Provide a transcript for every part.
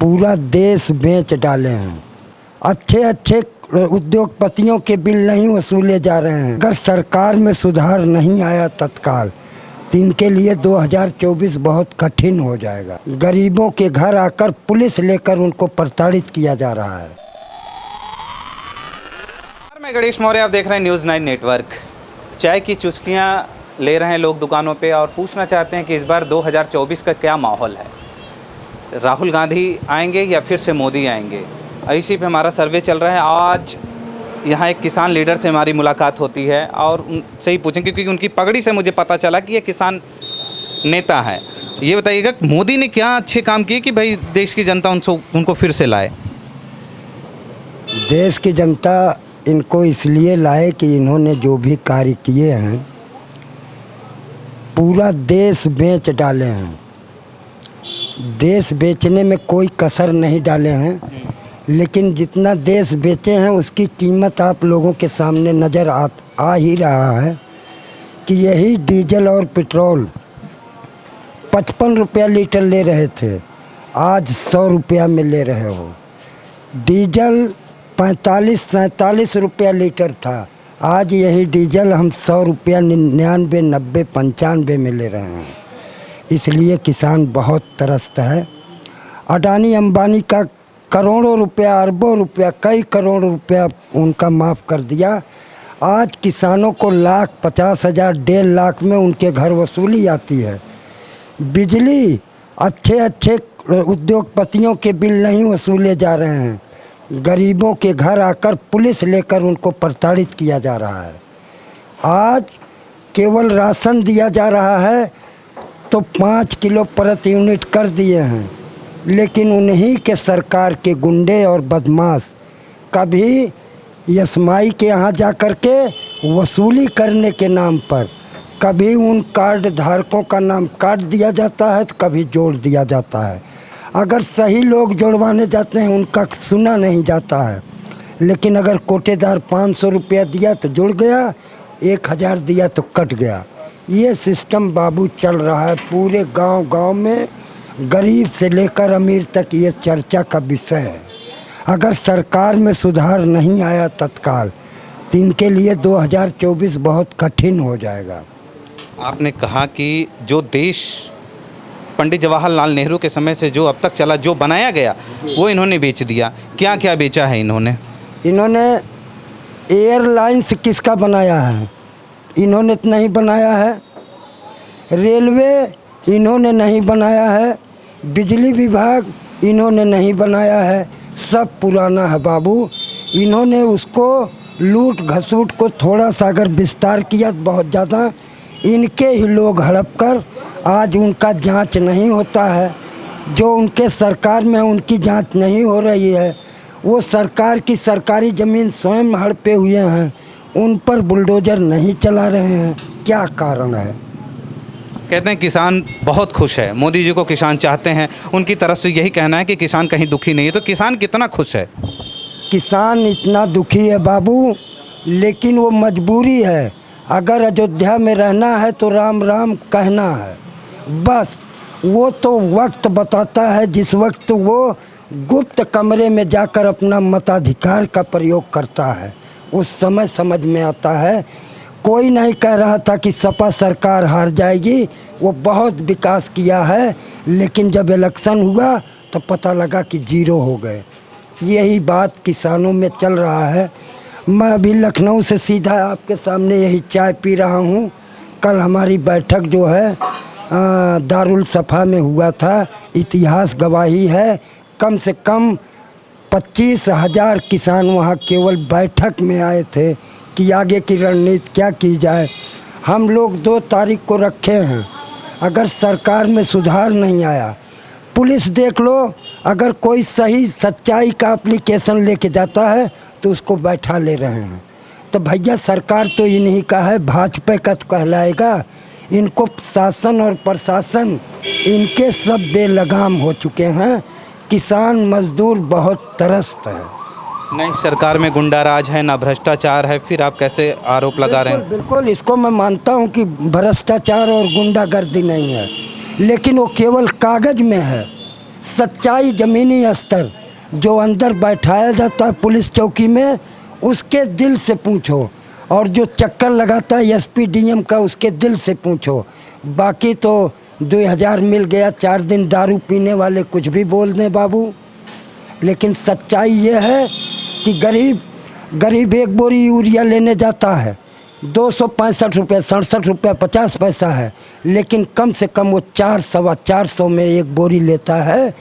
पूरा देश बेच डाले हैं। अच्छे अच्छे उद्योगपतियों के बिल नहीं वसूले जा रहे हैं। अगर सरकार में सुधार नहीं आया तत्काल तो इनके लिए 2024 बहुत कठिन हो जाएगा। गरीबों के घर आकर पुलिस लेकर उनको प्रताड़ित किया जा रहा है। मैं गणेश मौर्य, आप देख रहे हैं न्यूज़ 9 नेटवर्क। चाय की चुस्कियां ले रहे हैं लोग दुकानों पे और पूछना चाहते हैं कि इस बार 2024 का क्या माहौल है। राहुल गांधी आएंगे या फिर से मोदी आएंगे, इसी पे हमारा सर्वे चल रहा है। आज यहाँ एक किसान लीडर से हमारी मुलाकात होती है और उनसे ही पूछेंगे, क्योंकि उनकी पगड़ी से मुझे पता चला कि ये किसान नेता है। ये बताइएगा, मोदी ने क्या अच्छे काम किए कि भाई देश की जनता उनको फिर से लाए? देश की जनता इनको इसलिए लाए कि इन्होंने जो भी कार्य किए हैं पूरा देश बेच डाले हैं। देश बेचने में कोई कसर नहीं डाले हैं, लेकिन जितना देश बेचे हैं उसकी कीमत आप लोगों के सामने नज़र आ ही रहा है कि यही डीजल और पेट्रोल 55 रुपया लीटर ले रहे थे, आज 100 रुपया में ले रहे हो। डीजल 45-47 रुपया लीटर था, आज यही डीजल हम 100 रुपया 99, 90, 95 में ले रहे हैं। इसलिए किसान बहुत त्रस्त है। अडानी अंबानी का करोड़ों रुपया, अरबों रुपया, कई करोड़ रुपया उनका माफ़ कर दिया। आज किसानों को 1,50,000, 1.5 लाख में उनके घर वसूली आती है। बिजली अच्छे अच्छे उद्योगपतियों के बिल नहीं वसूले जा रहे हैं। गरीबों के घर आकर पुलिस लेकर उनको प्रताड़ित किया जा रहा है। आज केवल राशन दिया जा रहा है तो 5 किलो प्रति यूनिट कर दिए हैं, लेकिन उन्हीं के सरकार के गुंडे और बदमाश कभी यशमाई के यहाँ जा कर के वसूली करने के नाम पर कभी उन कार्ड धारकों का नाम काट दिया जाता है तो कभी जोड़ दिया जाता है। अगर सही लोग जोड़वाने जाते हैं उनका सुना नहीं जाता है, लेकिन अगर कोटेदार 500 रुपया दिया तो जुड़ गया, 1000 दिया तो कट गया। ये सिस्टम बाबू चल रहा है पूरे गांव-गांव में, गरीब से लेकर अमीर तक ये चर्चा का विषय है। अगर सरकार में सुधार नहीं आया तत्काल तो इनके लिए 2024 बहुत कठिन हो जाएगा। आपने कहा कि जो देश पंडित जवाहरलाल नेहरू के समय से जो अब तक चला, जो बनाया गया, वो इन्होंने बेच दिया। क्या क्या बेचा है इन्होंने? इन्होंने एयरलाइंस किसका बनाया है? इन्होंने तो नहीं बनाया है। रेलवे इन्होंने नहीं बनाया है। बिजली विभाग इन्होंने नहीं बनाया है। सब पुराना है बाबू। इन्होंने उसको लूट घसूट को थोड़ा सा अगर विस्तार किया तो बहुत ज़्यादा इनके ही लोग हड़प कर आज उनका जांच नहीं होता है। जो उनके सरकार में उनकी जांच नहीं हो रही है, वो सरकार की सरकारी ज़मीन स्वयं हड़पे हुए हैं, उन पर बुलडोजर नहीं चला रहे हैं। क्या कारण है? कहते हैं किसान बहुत खुश है, मोदी जी को किसान चाहते हैं। उनकी तरफ से यही कहना है कि किसान कहीं दुखी नहीं है। तो किसान कितना खुश है? किसान इतना दुखी है बाबू, लेकिन वो मजबूरी है। अगर अयोध्या में रहना है तो राम राम कहना है, बस। वो तो वक्त बताता है, जिस वक्त वो गुप्त कमरे में जाकर अपना मताधिकार का प्रयोग करता है उस समय समझ में आता है। कोई नहीं कह रहा था कि सपा सरकार हार जाएगी, वो बहुत विकास किया है, लेकिन जब इलेक्शन हुआ तो पता लगा कि 0 हो गए। यही बात किसानों में चल रहा है। मैं अभी लखनऊ से सीधा आपके सामने यही चाय पी रहा हूँ। कल हमारी बैठक जो है दारुल सफ़ा में हुआ था। इतिहास गवाही है, कम से कम 25,000 किसान वहाँ केवल बैठक में आए थे कि आगे की रणनीति क्या की जाए। हम लोग 2 तारीख को रखे हैं। अगर सरकार में सुधार नहीं आया, पुलिस देख लो, अगर कोई सही सच्चाई का एप्लीकेशन लेके जाता है तो उसको बैठा ले रहे हैं। तो भैया सरकार तो इन्हीं का है, भाजपा का तो कहलाएगा। इनको शासन और प्रशासन इनके सब बेलगाम हो चुके हैं। किसान मजदूर बहुत त्रस्त है। नहीं, सरकार में गुंडा राज है ना, भ्रष्टाचार है, फिर आप कैसे आरोप लगा रहे हैं? बिल्कुल, इसको मैं मानता हूँ कि भ्रष्टाचार और गुंडागर्दी नहीं है, लेकिन वो केवल कागज में है। सच्चाई ज़मीनी स्तर जो अंदर बैठाया जाता है पुलिस चौकी में, उसके दिल से पूछो, और जो चक्कर लगाता है एसपी डीएम का, उसके दिल से पूछो। बाकी तो 2000 मिल गया, 4 दिन दारू पीने वाले कुछ भी बोल दें बाबू, लेकिन सच्चाई ये है कि गरीब एक बोरी यूरिया लेने जाता है 265 रुपये, 67 रुपये 50 पैसा है, लेकिन कम से कम वो 400 में एक बोरी लेता है,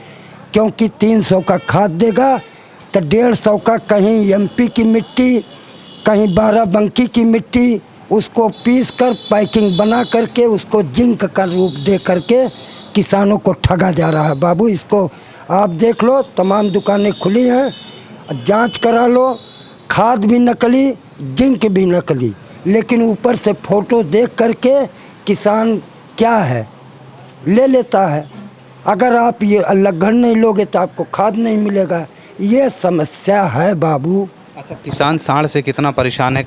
क्योंकि 300 का खाद देगा तो 150 का कहीं एमपी की मिट्टी, कहीं बाराबंकी की मिट्टी, उसको पीस कर पैकिंग बना करके उसको जिंक का रूप दे करके किसानों को ठगा जा रहा है बाबू। इसको आप देख लो, तमाम दुकानें खुली हैं, जांच करा लो, खाद भी नकली, जिंक भी नकली, लेकिन ऊपर से फ़ोटो देख करके किसान क्या है ले लेता है। अगर आप ये लग्घन नहीं लोगे तो आपको खाद नहीं मिलेगा, ये समस्या है बाबू। अच्छा, किसान साढ़ से कितना परेशान है?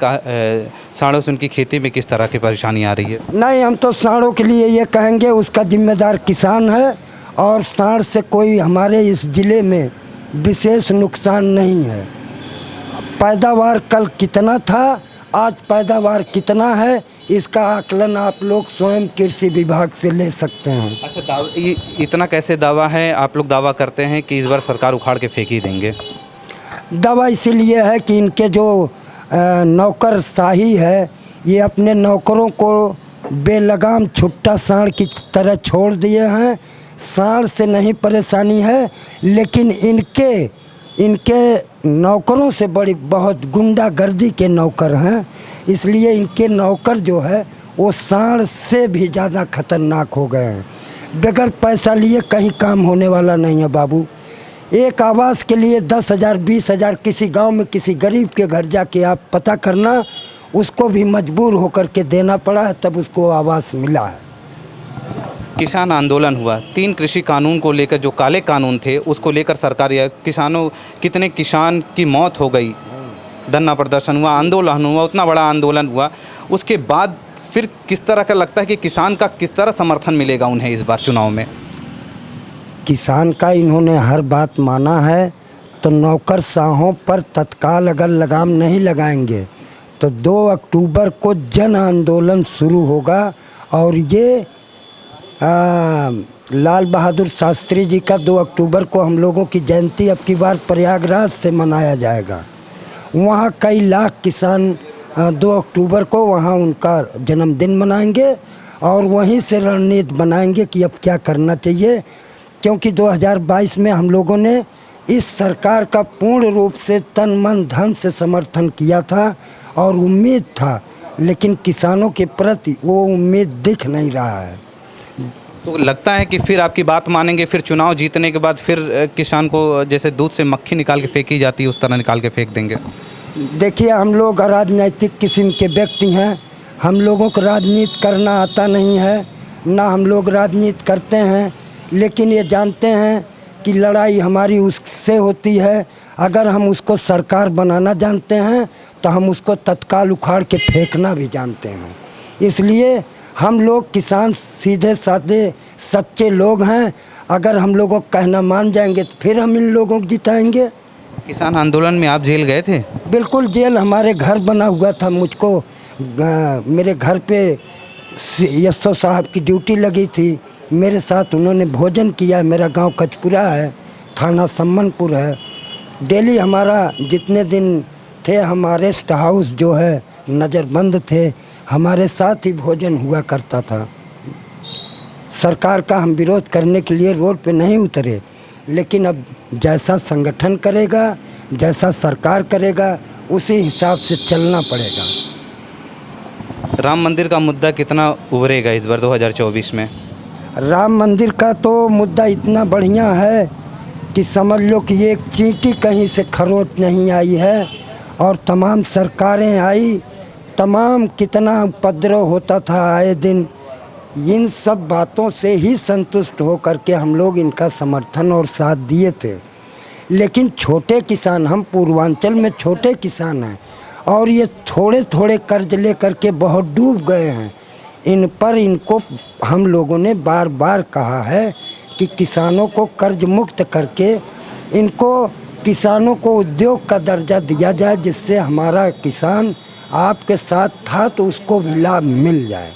साढ़ों से उनकी खेती में किस तरह की परेशानी आ रही है? नहीं, हम तो साढ़ों के लिए ये कहेंगे उसका जिम्मेदार किसान है, और साढ़ से कोई हमारे इस ज़िले में विशेष नुकसान नहीं है। पैदावार कल कितना था, आज पैदावार कितना है, इसका आकलन आप लोग स्वयं कृषि विभाग से ले सकते हैं। अच्छा, इतना कैसे दावा है? आप लोग दावा करते हैं कि इस बार सरकार उखाड़ के फेंक ही देंगे। दावा इसीलिए है कि इनके जो नौकरशाही है, ये अपने नौकरों को बेलगाम छुट्टा सांड की तरह छोड़ दिए हैं। सांड से नहीं परेशानी है, लेकिन इनके नौकरों से बहुत गुंडागर्दी के नौकर हैं, इसलिए इनके नौकर जो है वो सांड से भी ज़्यादा खतरनाक हो गए हैं। बगैर पैसा लिए कहीं काम होने वाला नहीं है बाबू। एक आवास के लिए 10,000 20,000 किसी गांव में किसी गरीब के घर जाके आप पता करना, उसको भी मजबूर होकर के देना पड़ा है, तब उसको आवास मिला है। किसान आंदोलन हुआ, 3 कृषि कानून को लेकर, जो काले कानून थे उसको लेकर सरकार या कितने किसान की मौत हो गई, धरना प्रदर्शन हुआ, आंदोलन हुआ, उतना बड़ा आंदोलन हुआ, उसके बाद फिर किस तरह का लगता है कि किसान का किस तरह समर्थन मिलेगा उन्हें इस बार चुनाव में? किसान का इन्होंने हर बात माना है, तो नौकरशाहों पर तत्काल अगर लगाम नहीं लगाएंगे तो 2 अक्टूबर को जन आंदोलन शुरू होगा, और ये लाल बहादुर शास्त्री जी का 2 अक्टूबर को हम लोगों की जयंती अब की बार प्रयागराज से मनाया जाएगा। वहाँ कई लाख किसान 2 अक्टूबर को वहाँ उनका जन्मदिन मनाएंगे, और वहीं से रणनीति बनाएंगे कि अब क्या करना चाहिए, क्योंकि 2022 में हम लोगों ने इस सरकार का पूर्ण रूप से तन मन धन से समर्थन किया था और उम्मीद था, लेकिन किसानों के प्रति वो उम्मीद दिख नहीं रहा है। तो लगता है कि फिर आपकी बात मानेंगे, फिर चुनाव जीतने के बाद फिर किसान को जैसे दूध से मक्खी निकाल के फेंकी जाती है उस तरह निकाल के फेंक देंगे? देखिए, हम लोग राजनीतिक किस्म के व्यक्ति हैं, हम लोगों को राजनीति करना आता नहीं है, ना हम लोग राजनीति करते हैं, लेकिन ये जानते हैं कि लड़ाई हमारी उससे होती है। अगर हम उसको सरकार बनाना जानते हैं तो हम उसको तत्काल उखाड़ के फेंकना भी जानते हैं। इसलिए हम लोग किसान सीधे साधे सच्चे लोग हैं, अगर हम लोगों को कहना मान जाएंगे तो फिर हम इन लोगों को जिताएंगे। किसान आंदोलन में आप जेल गए थे? बिल्कुल, जेल हमारे घर बना हुआ था, मुझको मेरे घर पे यशो साहब की ड्यूटी लगी थी, मेरे साथ उन्होंने भोजन किया। मेरा गांव कचपुरा है, थाना सम्मनपुर है। डेली हमारा जितने दिन थे हम रेस्ट हाउस जो है नज़रबंद थे, हमारे साथ ही भोजन हुआ करता था। सरकार का हम विरोध करने के लिए रोड पे नहीं उतरे, लेकिन अब जैसा संगठन करेगा, जैसा सरकार करेगा, उसी हिसाब से चलना पड़ेगा। राम मंदिर का मुद्दा कितना उभरेगा इस बार 2024 में? राम मंदिर का तो मुद्दा इतना बढ़िया है कि समझ लो कि एक चींटी कहीं से खरोच नहीं आई है, और तमाम सरकारें आई, तमाम कितना उपद्रव होता था आए दिन, इन सब बातों से ही संतुष्ट हो करके हम लोग इनका समर्थन और साथ दिए थे। लेकिन छोटे किसान, हम पूर्वांचल में छोटे किसान हैं, और ये थोड़े थोड़े कर्ज ले करके बहुत डूब गए हैं। इन पर इनको हम लोगों ने बार बार कहा है कि कि किसानों को कर्ज मुक्त करके इनको किसानों को उद्योग का दर्जा दिया जाए, जिससे हमारा किसान आपके साथ था तो उसको भी लाभ मिल जाए।